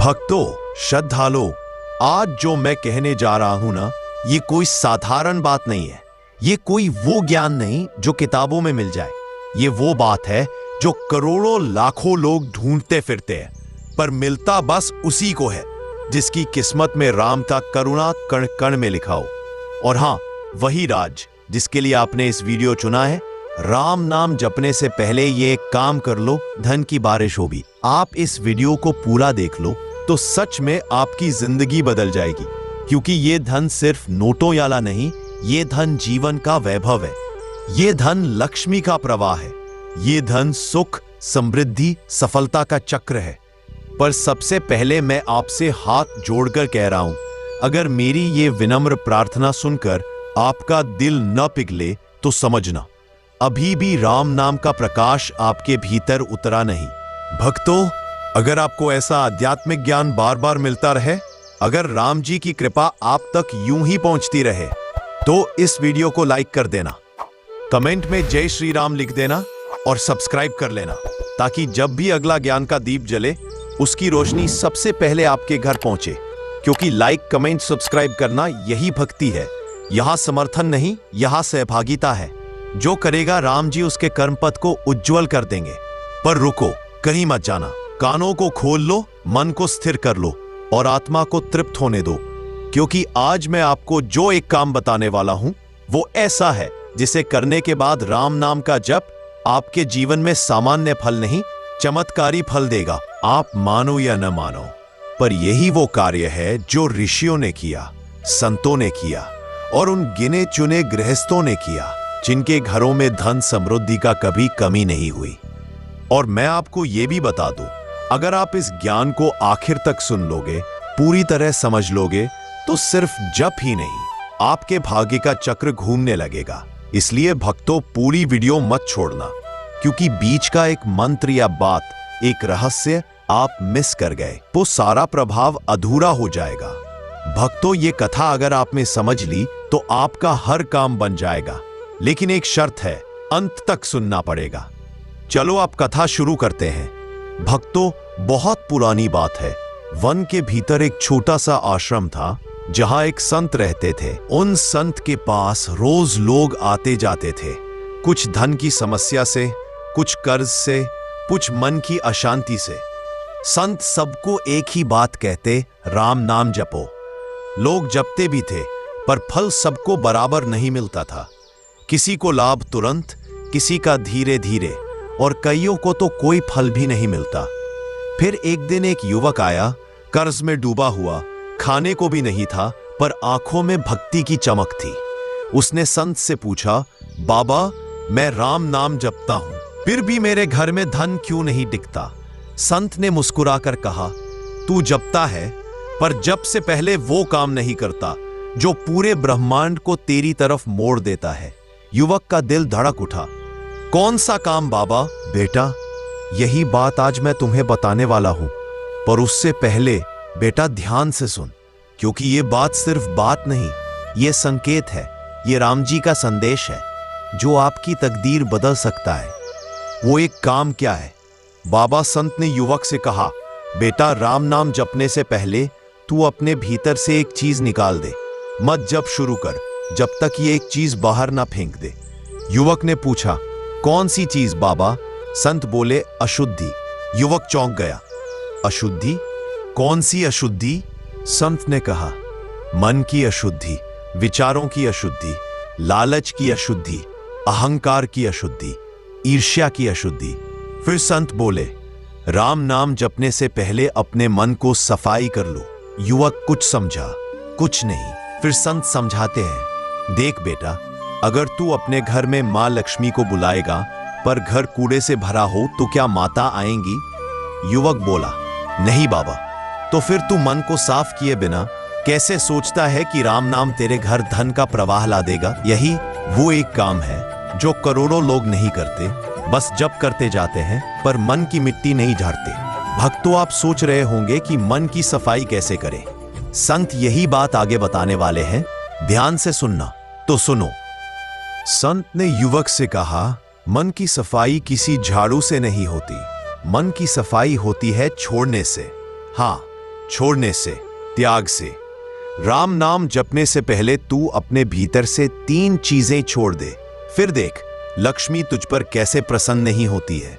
भक्तों, श्रद्धालुओं, आज जो मैं कहने जा रहा हूं ना, ये कोई साधारण बात नहीं है। ये कोई वो ज्ञान नहीं जो किताबों में मिल जाए। ये वो बात है जो करोड़ों लाखों लोग ढूंढते फिरते हैं, पर मिलता बस उसी को है जिसकी किस्मत में राम का करुणा कण कण में लिखा हो। और हां, वही राज जिसके लिए आपने इस वीडियो चुना है। राम नाम जपने से पहले ये एक काम कर लो, धन की बारिश होगी। आप इस वीडियो को पूरा देख लो तो सच में आपकी जिंदगी बदल जाएगी, क्योंकि ये धन सिर्फ नोटों याला नहीं, ये धन जीवन का वैभव है। ये धन लक्ष्मी का प्रवाह है। ये धन सुख, समृद्धि, सफलता का चक्र है। पर सबसे पहले मैं आपसे हाथ जोड़कर कह रहा हूं, अगर मेरी ये विनम्र प्रार्थना सुनकर आपका दिल न पिघले तो समझना, अभी भी राम नाम का प्रकाश आपके भीतर उतरा नहीं। भक्तों, अगर आपको ऐसा आध्यात्मिक ज्ञान बार बार मिलता रहे, अगर राम जी की कृपा आप तक यूं ही पहुंचती रहे, तो इस वीडियो को लाइक कर देना, कमेंट में जय श्री राम लिख देना और सब्सक्राइब कर लेना, ताकि जब भी अगला ज्ञान का दीप जले उसकी रोशनी सबसे पहले आपके घर पहुंचे। क्योंकि लाइक, कमेंट, सब्सक्राइब करना यही भक्ति है। यहां समर्थन नहीं, यहां सहभागिता है। जो करेगा राम जी उसके कर्म पथ को उज्जवल कर देंगे। पर रुको, कहीं मत जाना। कानों को खोल लो, मन को स्थिर कर लो और आत्मा को तृप्त होने दो, क्योंकि आज मैं आपको जो एक काम बताने वाला हूं वो ऐसा है जिसे करने के बाद राम नाम का जप आपके जीवन में सामान्य फल नहीं, चमत्कारी फल देगा। आप मानो या न मानो, पर यही वो कार्य है जो ऋषियों ने किया, संतों ने किया और उन गिने चुने गृहस्थों ने किया, जिनके घरों में धन समृद्धि का कभी कमी नहीं हुई। और मैं आपको यह भी बता दूं, अगर आप इस ज्ञान को आखिर तक सुन लोगे, पूरी तरह समझ लोगे, तो सिर्फ जप ही नहीं, आपके भाग्य का चक्र घूमने लगेगा। इसलिए भक्तों, पूरी वीडियो मत छोड़ना, क्योंकि बीच का एक मंत्र या बात, एक रहस्य आप मिस कर गए तो सारा प्रभाव अधूरा हो जाएगा। भक्तों, ये कथा अगर आपने समझ ली तो आपका हर काम बन जाएगा, लेकिन एक शर्त है, अंत तक सुनना पड़ेगा। चलो आप कथा शुरू करते हैं। भक्तों, बहुत पुरानी बात है। वन के भीतर एक छोटा सा आश्रम था, जहां एक संत रहते थे। उन संत के पास रोज लोग आते जाते थे, कुछ धन की समस्या से, कुछ कर्ज से, कुछ मन की अशांति से। संत सबको एक ही बात कहते, राम नाम जपो। लोग जपते भी थे, पर फल सबको बराबर नहीं मिलता था। किसी को लाभ तुरंत, किसी का धीरे धीरे, और कईयों को तो कोई फल भी नहीं मिलता। फिर एक दिन एक युवक आया, कर्ज में डूबा हुआ, खाने को भी नहीं था, पर आंखों में भक्ति की चमक थी। उसने संत से पूछा, बाबा, मैं राम नाम जपता हूं, फिर भी मेरे घर में धन क्यों नहीं टिकता? संत ने मुस्कुराकर कहा, तू जपता है, पर जप से पहले वो काम नहीं करता जो पूरे ब्रह्मांड को तेरी तरफ मोड़ देता है। युवक का दिल धड़क उठा। कौन सा काम बाबा? बेटा, यही बात आज मैं तुम्हें बताने वाला हूं, पर उससे पहले बेटा ध्यान से सुन, क्योंकि ये बात सिर्फ बात नहीं, ये संकेत है, ये राम जी का संदेश है जो आपकी तकदीर बदल सकता है। वो एक काम क्या है? बाबा, संत ने युवक से कहा, बेटा, राम नाम जपने से पहले तू अपने भीतर से एक चीज निकाल दे। मत जप शुरू कर जब तक ये एक चीज बाहर ना फेंक दे। युवक ने पूछा, कौन सी चीज बाबा? संत बोले, अशुद्धि। युवक चौंक गया। अशुद्धि? कौन सी अशुद्धि? संत ने कहा, मन की अशुद्धि, विचारों की अशुद्धि, लालच की अशुद्धि, अहंकार की अशुद्धि, ईर्ष्या की अशुद्धि। फिर संत बोले, राम नाम जपने से पहले अपने मन को सफाई कर लो। युवक कुछ समझा, कुछ नहीं। फिर संत समझाते हैं, देख बेटा, अगर तू अपने घर में मां लक्ष्मी को बुलाएगा, पर घर कूड़े से भरा हो तो क्या माता आएंगी? युवक बोला, नहीं बाबा। तो फिर तू मन को साफ किए बिना कैसे सोचता है कि राम नाम तेरे घर धन का प्रवाह ला देगा? यही वो एक काम है जो करोड़ों लोग नहीं करते, बस जप करते जाते हैं, पर मन की मिट्टी नहीं झाड़ते। भक्तों, आप सोच रहे होंगे कि मन की सफाई कैसे करें। संत यही बात आगे बताने वाले हैं, ध्यान से सुनना। तो सुनो। संत ने युवक से कहा, मन की सफाई किसी झाड़ू से नहीं होती, मन की सफाई होती है छोड़ने से। हाँ, छोड़ने से, त्याग से। राम नाम जपने से पहले तू अपने भीतर से 3 चीजें छोड़ दे, फिर देख लक्ष्मी तुझ पर कैसे प्रसन्न नहीं होती है।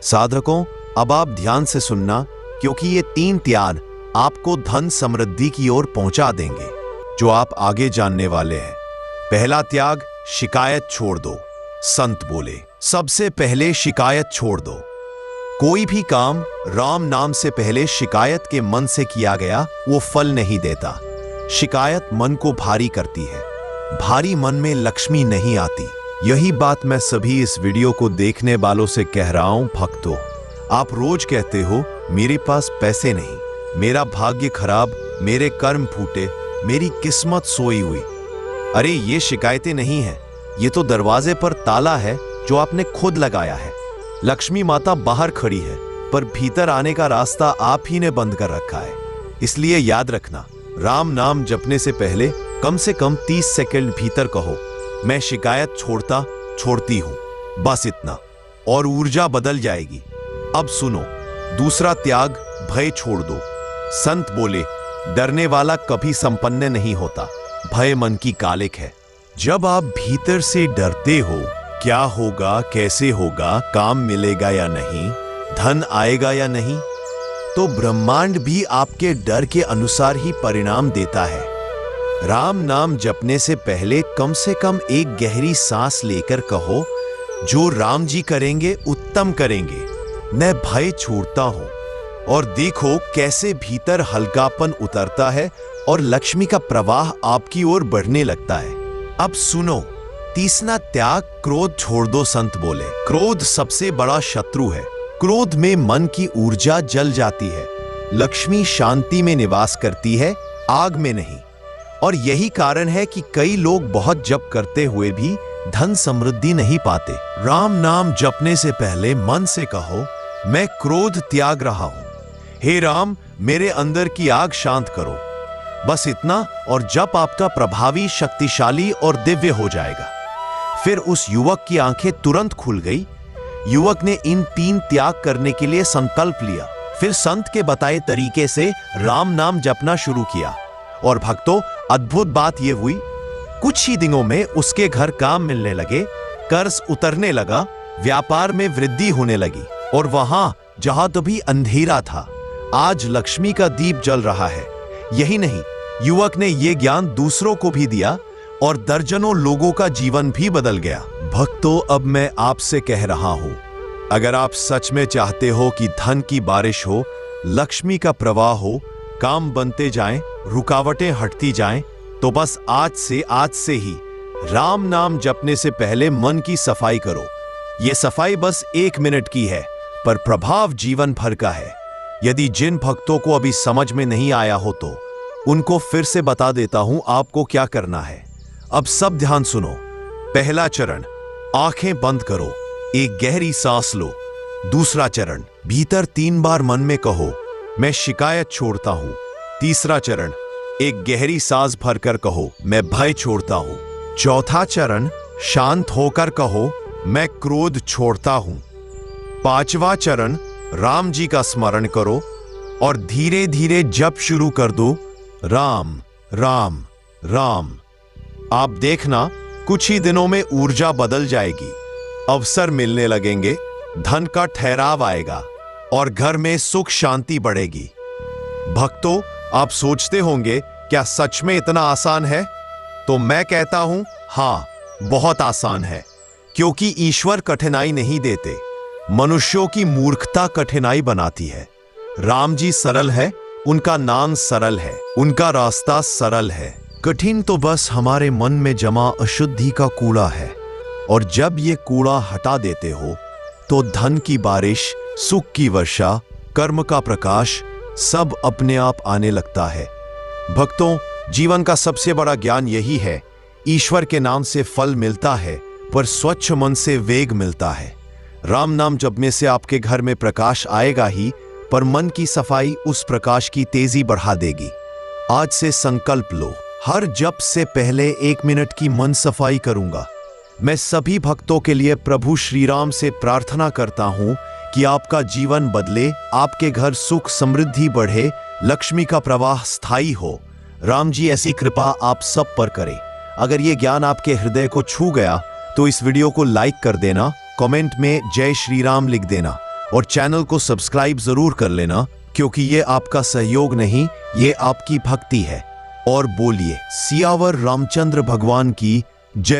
साधकों, अब आप ध्यान से सुनना, क्योंकि ये 3 त्याग आपको धन समृद्धि की ओर पहुंचा देंगे, जो आप आगे जानने वाले हैं। पहला त्याग, शिकायत छोड़ दो। संत बोले, सबसे पहले शिकायत छोड़ दो। कोई भी काम राम नाम से पहले शिकायत के मन से किया गया, वो फल नहीं देता। शिकायत मन को भारी करती है। भारी मन में लक्ष्मी नहीं आती। यही बात मैं सभी इस वीडियो को देखने वालों से कह रहा हूं। भक्तों, आप रोज कहते हो मेरे पास पैसे नहीं, मेरा भाग्य खराब, मेरे कर्म फूटे, मेरी किस्मत सोई हुई। अरे ये शिकायतें नहीं है, ये तो दरवाजे पर ताला है जो आपने खुद लगाया है। लक्ष्मी माता बाहर खड़ी है, पर भीतर आने का रास्ता आप ही ने बंद कर रखा है। इसलिए याद रखना, राम नाम जपने से पहले कम से कम 30 सेकंड भीतर कहो, मैं शिकायत छोड़ती हूं, बस इतना, और ऊर्जा बदल जाएगी। अब सुनो, दूसरा त्याग, भय छोड़ दो। संत बोले, डरने वाला कभी संपन्न नहीं होता, भय मन की कालिक है। जब आप भीतर से डरते हो, क्या होगा, कैसे होगा, काम मिलेगा या नहीं, धन आएगा या नहीं, तो ब्रह्मांड भी आपके डर के अनुसार ही परिणाम देता है। राम नाम जपने से पहले कम से कम एक गहरी सांस लेकर कहो, जो राम जी करेंगे उत्तम करेंगे, मैं भय छोड़ता हूं। और देखो कैसे भीतर हल्कापन उतरता है और लक्ष्मी का प्रवाह आपकी ओर बढ़ने लगता है। अब सुनो, तीसरा त्याग, क्रोध छोड़ दो। संत बोले, क्रोध सबसे बड़ा शत्रु है। क्रोध में मन की ऊर्जा जल जाती है। लक्ष्मी शांति में निवास करती है, आग में नहीं। और यही कारण है कि कई लोग बहुत जप करते हुए भी धन समृद्धि नहीं पाते। राम नाम जपने से पहले मन से कहो, मैं क्रोध त्याग रहा हूं, हे राम मेरे अंदर की आग शांत करो, बस इतना, और जप आपका प्रभावी, शक्तिशाली और दिव्य हो जाएगा। फिर उस युवक की आंखें तुरंत खुल गई। युवक ने इन 3 त्याग करने के लिए संकल्प लिया, फिर संत के बताए तरीके से राम नाम जपना शुरू किया। और भक्तों, अद्भुत बात यह हुई, कुछ ही दिनों में उसके घर काम मिलने लगे, कर्ज उतरने लगा, व्यापार में वृद्धि होने लगी, और वहां जहां तभी अंधेरा था, आज लक्ष्मी का दीप जल रहा है। यही नहीं, युवक ने यह ज्ञान दूसरों को भी दिया और दर्जनों लोगों का जीवन भी बदल गया। भक्तों, अब मैं आपसे कह रहा हूं, अगर आप सच में चाहते हो कि धन की बारिश हो, लक्ष्मी का प्रवाह हो, काम बनते जाएं, रुकावटें हटती जाएं, तो बस आज से ही राम नाम जपने से पहले मन की सफाई करो। यह सफाई बस 1 मिनट की है, पर प्रभाव जीवन भर का है। यदि जिन भक्तों को अभी समझ में नहीं आया हो तो उनको फिर से बता देता हूं आपको क्या करना है। अब सब ध्यान सुनो। पहला चरण, आंखें बंद करो, एक गहरी सांस लो। दूसरा चरण, भीतर 3 बार मन में कहो, मैं शिकायत छोड़ता हूं। तीसरा चरण, एक गहरी सांस भरकर कहो, मैं भय छोड़ता हूं। चौथा चरण, शांत होकर कहो, मैं क्रोध छोड़ता हूं। 5वां चरण, राम जी का स्मरण करो और धीरे धीरे जप शुरू कर दो, राम राम राम। आप देखना, कुछ ही दिनों में ऊर्जा बदल जाएगी, अवसर मिलने लगेंगे, धन का ठहराव आएगा और घर में सुख शांति बढ़ेगी। भक्तों, आप सोचते होंगे क्या सच में इतना आसान है? तो मैं कहता हूं, हां, बहुत आसान है, क्योंकि ईश्वर कठिनाई नहीं देते, मनुष्यों की मूर्खता कठिनाई बनाती है। राम जी सरल है, उनका नाम सरल है, उनका रास्ता सरल है। कठिन तो बस हमारे मन में जमा अशुद्धि का कूड़ा है, और जब ये कूड़ा हटा देते हो तो धन की बारिश, सुख की वर्षा, कर्म का प्रकाश सब अपने आप आने लगता है। भक्तों, जीवन का सबसे बड़ा ज्ञान यही है, ईश्वर के नाम से फल मिलता है, पर स्वच्छ मन से वेग मिलता है। राम नाम जपने से आपके घर में प्रकाश आएगा ही, पर मन की सफाई उस प्रकाश की तेजी बढ़ा देगी। आज से संकल्प लो, हर जप से पहले 1 मिनट की मन सफाई करूंगा। मैं सभी भक्तों के लिए प्रभु श्री राम से प्रार्थना करता हूं कि आपका जीवन बदले, आपके घर सुख समृद्धि बढ़े, लक्ष्मी का प्रवाह स्थायी हो। राम जी ऐसी कृपा आप सब पर करे। अगर ये ज्ञान आपके हृदय को छू गया तो इस वीडियो को लाइक कर देना, कमेंट में जय श्री राम लिख देना और चैनल को सब्सक्राइब जरूर कर लेना, क्योंकि ये आपका सहयोग नहीं, ये आपकी भक्ति है। और बोलिए सियावर रामचंद्र भगवान की जय।